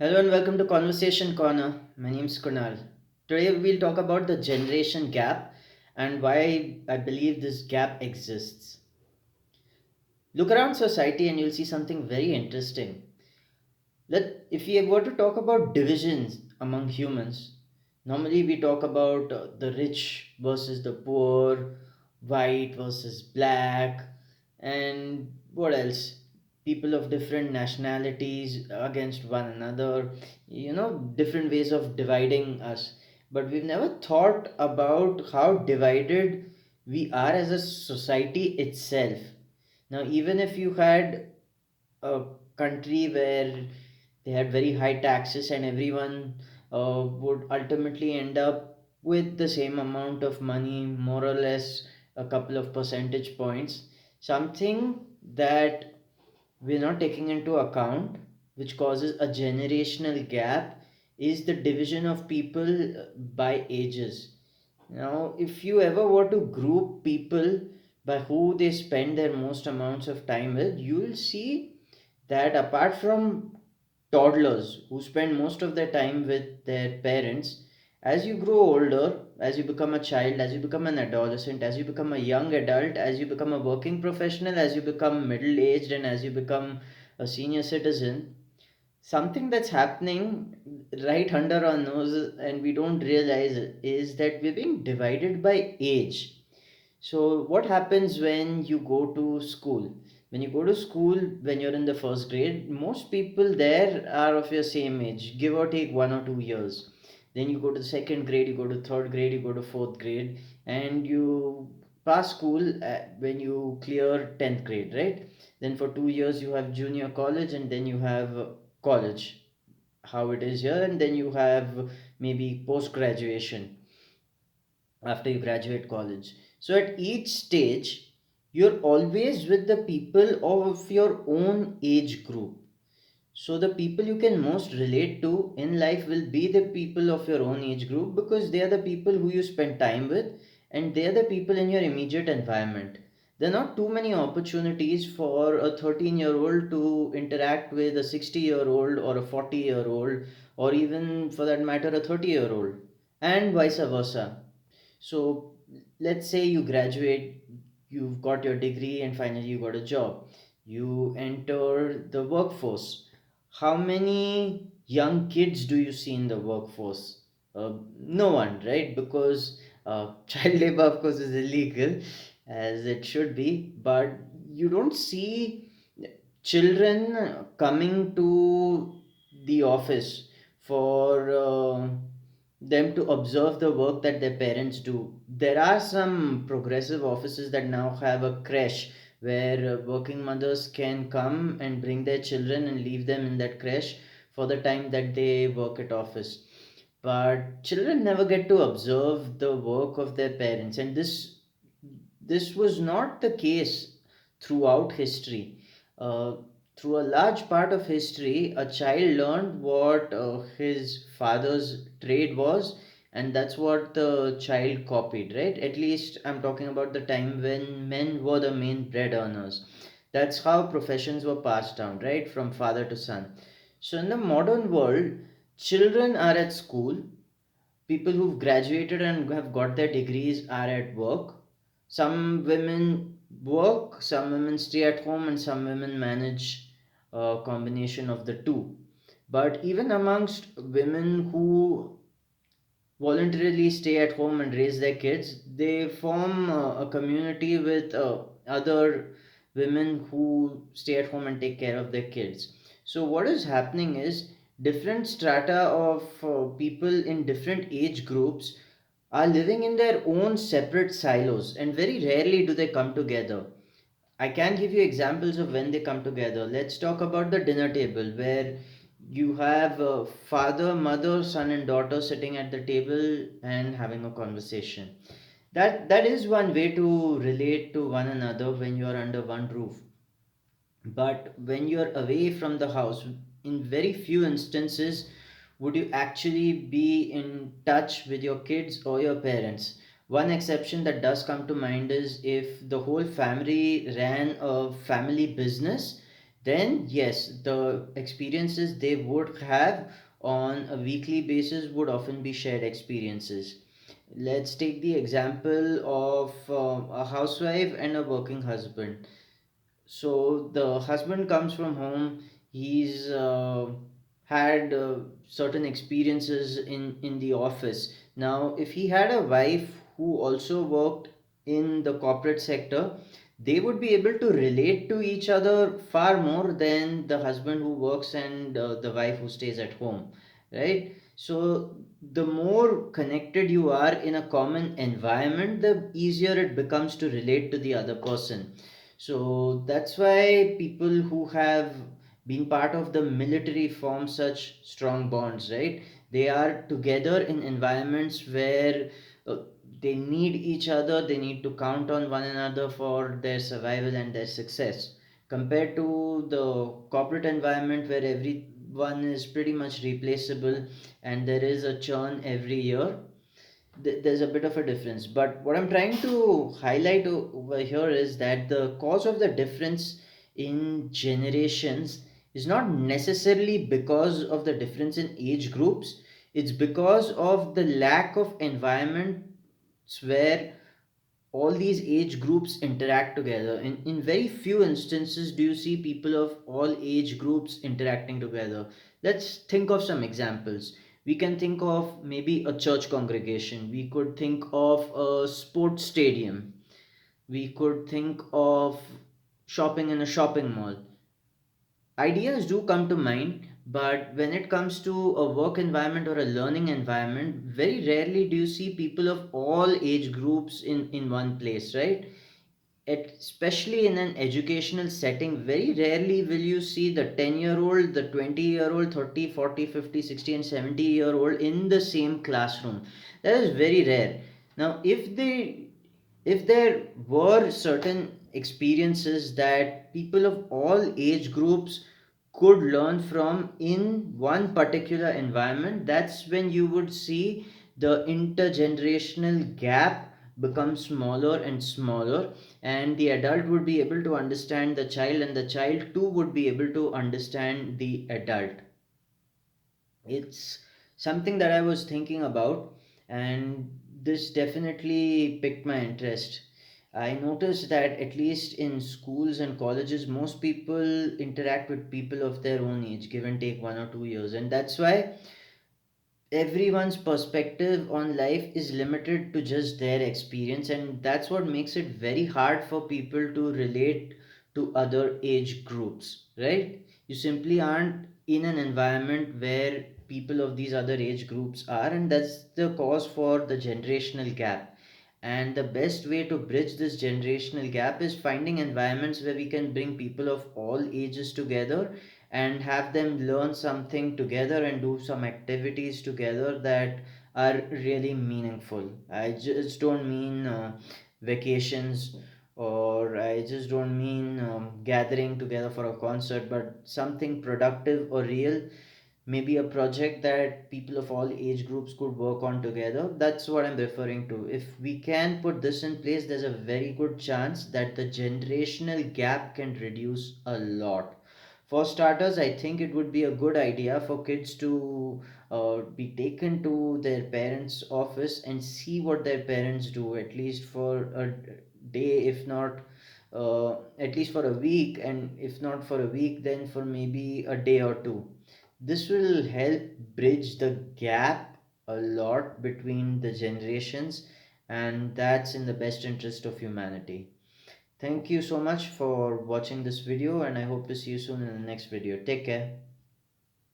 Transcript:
Hello and welcome to Conversation Corner. My name is Kunal. Today we'll talk about the generation gap and why I believe this gap exists. Look around society and you'll see something very interesting. That if we were to talk about divisions among humans, normally we talk about the rich versus the poor, white versus black, and what else? People of different nationalities against one another, different ways of dividing us. But we've never thought about how divided we are as a society itself. Now, even if you had a country where they had very high taxes and everyone would ultimately end up with the same amount of money, more or less a couple of percentage points. Something that we're not taking into account, which causes a generational gap, is the division of people by ages. Now, if you ever were to group people by who they spend their most amounts of time with, you will see that apart from toddlers who spend most of their time with their parents, as you grow older, as you become a child, as you become an adolescent, as you become a young adult, as you become a working professional, as you become middle aged, and as you become a senior citizen, something that's happening right under our noses and we don't realize it is that we're being divided by age. So, what happens when you go to school? When you go to school, when you're in the first grade, most people there are of your same age, give or take 1 or 2 years. Then you go to the second grade, you go to third grade, you go to fourth grade, and you pass school when you clear 10th grade, right? Then for 2 years, you have junior college, and then you have college, how it is here, and then you have maybe post graduation after you graduate college. So at each stage, you're always with the people of your own age group. So the people you can most relate to in life will be the people of your own age group because they are the people who you spend time with and they are the people in your immediate environment. There are not too many opportunities for a 13-year-old to interact with a 60-year-old or a 40-year-old or even for that matter a 30-year-old and vice versa. So let's say you graduate, you've got your degree, and finally you got a job. You enter the workforce. How many young kids do you see in the workforce? No one, right? Because child labor, of course, is illegal as it should be, but you don't see children coming to the office for them to observe the work that their parents do. There are some progressive offices that now have a creche where working mothers can come and bring their children and leave them in that creche for the time that they work at office. But children never get to observe the work of their parents, and this was not the case throughout history. Uh, Through a large part of history, a child learned what his father's trade was, and that's what the child copied, right? At least I'm talking about the time when men were the main bread earners. That's how professions were passed down, right? From father to son. So in the modern world, children are at school, people who've graduated and have got their degrees are at work. Some women work, some women stay at home, and some women manage a combination of the two. But even amongst women who voluntarily stay at home and raise their kids, they form a community with other women who stay at home and take care of their kids. So, what is happening is different strata of people in different age groups are living in their own separate silos, and very rarely do they come together. I can give you examples of when they come together. Let's talk about the dinner table where you have father, mother, son, and daughter sitting at the table and having a conversation. That is one way to relate to one another when you are under one roof. But when you are away from the house, in very few instances would you actually be in touch with your kids or your parents. One exception that does come to mind is if the whole family ran a family business, then yes, the experiences they would have on a weekly basis would often be shared experiences. Let's take the example of a housewife and a working husband. So the husband comes from home, he's had certain experiences in the office. Now, if he had a wife who also worked in the corporate sector, they would be able to relate to each other far more than the husband who works and the wife who stays at home, right? So the more connected you are in a common environment, the easier it becomes to relate to the other person. So that's why people who have been part of the military form such strong bonds, right? They are together in environments where uh, they need each other, they need to count on one another for their survival and their success. Compared to the corporate environment where everyone is pretty much replaceable and there is a churn every year, there's a bit of a difference. But what I'm trying to highlight over here is that the cause of the difference in generations is not necessarily because of the difference in age groups, it's because of the lack of environments where all these age groups interact together. In very few instances do you see people of all age groups interacting together. Let's think of some examples. We can think of maybe a church congregation, we could think of a sports stadium, we could think of shopping in a shopping mall. Ideas do come to mind, but when it comes to a work environment or a learning environment, very rarely do you see people of all age groups in one place, right? Especially in an educational setting, very rarely will you see the 10-year-old, the 20-year-old, 30, 40, 50, 60, and 70-year-old in the same classroom. That is very rare. Now, if there were certain experiences that people of all age groups could learn from in one particular environment, that's when you would see the intergenerational gap become smaller and smaller, and the adult would be able to understand the child, and the child too would be able to understand the adult. It's something that I was thinking about, and this definitely piqued my interest. I noticed that at least in schools and colleges, most people interact with people of their own age, give and take 1 or 2 years, and that's why everyone's perspective on life is limited to just their experience, and that's what makes it very hard for people to relate to other age groups, right? You simply aren't in an environment where people of these other age groups are, and that's the cause for the generational gap. And the best way to bridge this generational gap is finding environments where we can bring people of all ages together and have them learn something together and do some activities together that are really meaningful. I just don't mean vacations, or I just don't mean gathering together for a concert, but something productive or real, maybe a project that people of all age groups could work on together. That's what I'm referring to. If we can put this in place, there's a very good chance that the generational gap can reduce a lot. For starters, I think it would be a good idea for kids to be taken to their parents office and see what their parents do, at least for a day, if not at least for a week, and if not for a week, then for maybe a day or two. This will help bridge the gap a lot between the generations, and that's in the best interest of humanity. Thank you so much for watching this video, and I hope to see you soon in the next video. Take care.